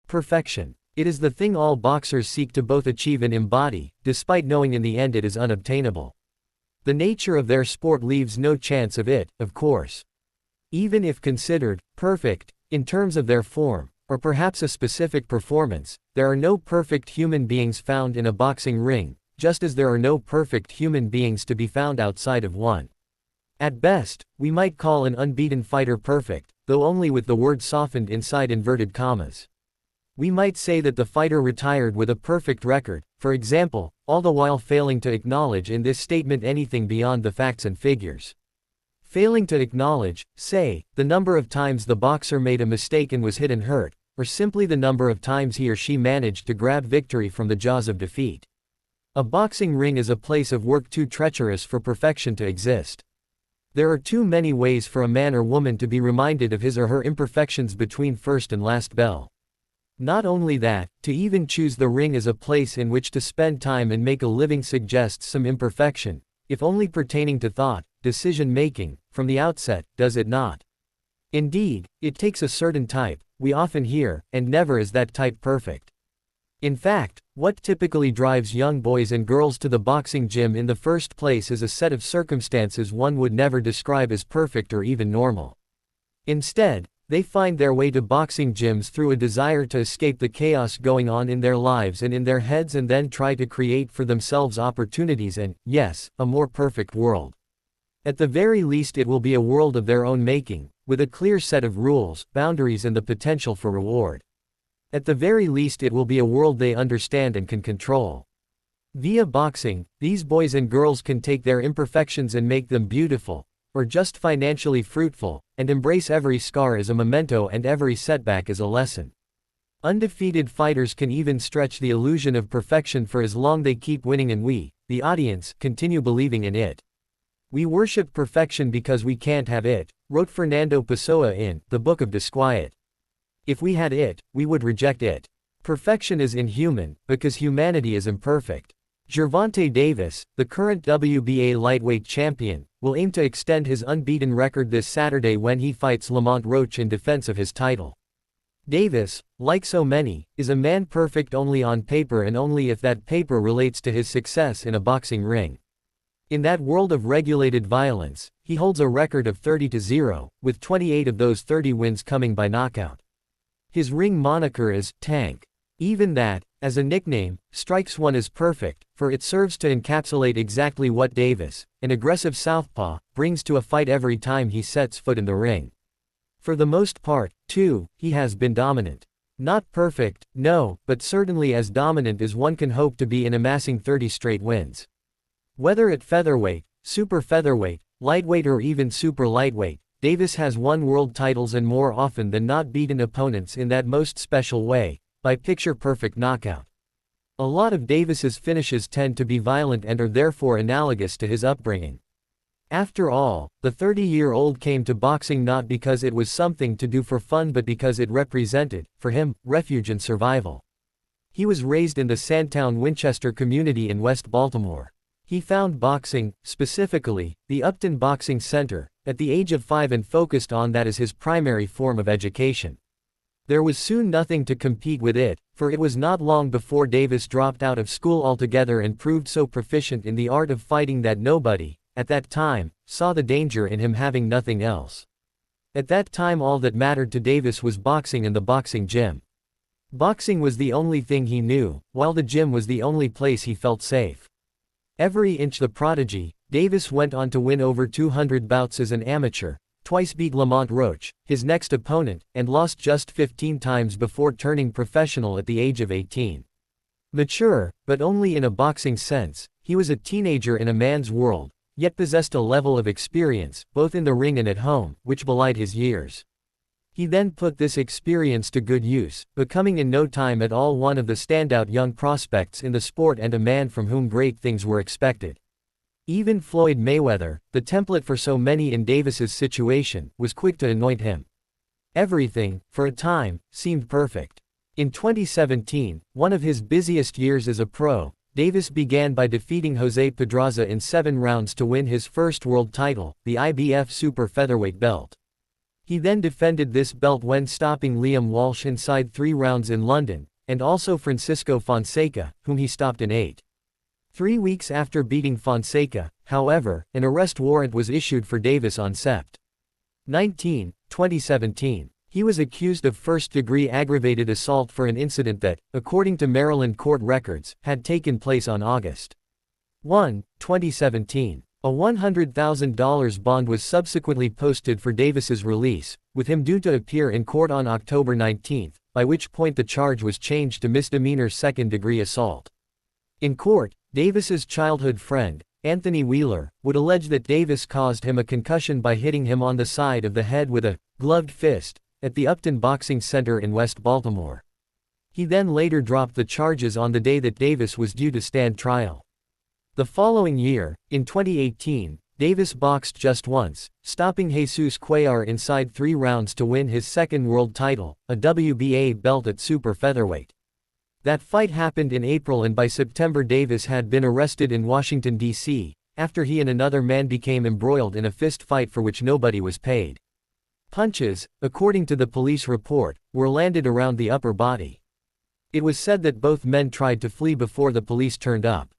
Perfection. It is the thing all boxers seek to both achieve and embody, despite knowing in the end it is unobtainable. The nature of their sport leaves no chance of it, of course. Even if considered perfect, in terms of their form, or perhaps a specific performance, there are no perfect human beings found in a boxing ring, just as there are no perfect human beings to be found outside of one. At best, we might call an unbeaten fighter perfect, though only with the word softened inside inverted commas. We might say that the fighter retired with a perfect record, for example, all the while failing to acknowledge in this statement anything beyond the facts and figures. Failing to acknowledge, say, the number of times the boxer made a mistake and was hit and hurt, or simply the number of times he or she managed to grab victory from the jaws of defeat. A boxing ring is a place of work too treacherous for perfection to exist. There are too many ways for a man or woman to be reminded of his or her imperfections between first and last bell. Not only that, to even choose the ring as a place in which to spend time and make a living suggests some imperfection, if only pertaining to thought, decision-making, from the outset, does it not? Indeed, it takes a certain type, we often hear, and never is that type perfect. In fact, what typically drives young boys and girls to the boxing gym in the first place is a set of circumstances one would never describe as perfect or even normal. Instead, they find their way to boxing gyms through a desire to escape the chaos going on in their lives and in their heads and then try to create for themselves opportunities and, yes, a more perfect world. At the very least it will be a world of their own making, with a clear set of rules, boundaries and the potential for reward. At the very least it will be a world they understand and can control. Via boxing, these boys and girls can take their imperfections and make them beautiful, or just financially fruitful, and embrace every scar as a memento and every setback as a lesson. Undefeated fighters can even stretch the illusion of perfection for as long they keep winning and we, the audience, continue believing in it. We worship perfection because we can't have it, wrote Fernando Pessoa in The Book of Disquiet. If we had it, we would reject it. Perfection is inhuman, because humanity is imperfect. Gervonta Davis, the current WBA lightweight champion, will aim to extend his unbeaten record this Saturday when he fights Lamont Roach in defense of his title. Davis, like so many, is a man perfect only on paper and only if that paper relates to his success in a boxing ring. In that world of regulated violence, he holds a record of 30-0, with 28 of those 30 wins coming by knockout. His ring moniker is Tank. Even that, as a nickname, strikes one as perfect, for it serves to encapsulate exactly what Davis, an aggressive southpaw, brings to a fight every time he sets foot in the ring. For the most part, too, he has been dominant. Not perfect, no, but certainly as dominant as one can hope to be in amassing 30 straight wins. Whether at featherweight, super featherweight, lightweight or even super lightweight, Davis has won world titles and more often than not beaten opponents in that most special way, by picture-perfect knockout. A lot of Davis's finishes tend to be violent and are therefore analogous to his upbringing. After all, the 30-year-old came to boxing not because it was something to do for fun but because it represented, for him, refuge and survival. He was raised in the Sandtown Winchester community in West Baltimore. He found boxing, specifically, the Upton Boxing Center, at the age of 5 and focused on that as his primary form of education. There was soon nothing to compete with it, for it was not long before Davis dropped out of school altogether and proved so proficient in the art of fighting that nobody, at that time, saw the danger in him having nothing else. At that time all that mattered to Davis was boxing and the boxing gym. Boxing was the only thing he knew, while the gym was the only place he felt safe. Every inch the prodigy, Davis went on to win over 200 bouts as an amateur, twice beat Lamont Roach, his next opponent, and lost just 15 times before turning professional at the age of 18. Mature, but only in a boxing sense, he was a teenager in a man's world, yet possessed a level of experience, both in the ring and at home, which belied his years. He then put this experience to good use, becoming in no time at all one of the standout young prospects in the sport and a man from whom great things were expected. Even Floyd Mayweather, the template for so many in Davis's situation, was quick to anoint him. Everything, for a time, seemed perfect. In 2017, one of his busiest years as a pro, Davis began by defeating Jose Pedraza in 7 rounds to win his first world title, the IBF super featherweight belt. He then defended this belt when stopping Liam Walsh inside 3 rounds in London, and also Francisco Fonseca, whom he stopped in 8. 3 weeks after beating Fonseca, however, an arrest warrant was issued for Davis on Sept. 19, 2017. He was accused of first-degree aggravated assault for an incident that, according to Maryland court records, had taken place on August 1, 2017. A $100,000 bond was subsequently posted for Davis's release, with him due to appear in court on October 19, by which point the charge was changed to misdemeanor second-degree assault. In court, Davis's childhood friend, Anthony Wheeler, would allege that Davis caused him a concussion by hitting him on the side of the head with a gloved fist at the Upton Boxing Center in West Baltimore. He then later dropped the charges on the day that Davis was due to stand trial. The following year, in 2018, Davis boxed just once, stopping Jesus Cuellar inside 3 rounds to win his second world title, a WBA belt at super featherweight. That fight happened in April, and by September Davis had been arrested in Washington, D.C., after he and another man became embroiled in a fist fight for which nobody was paid. Punches, according to the police report, were landed around the upper body. It was said that both men tried to flee before the police turned up.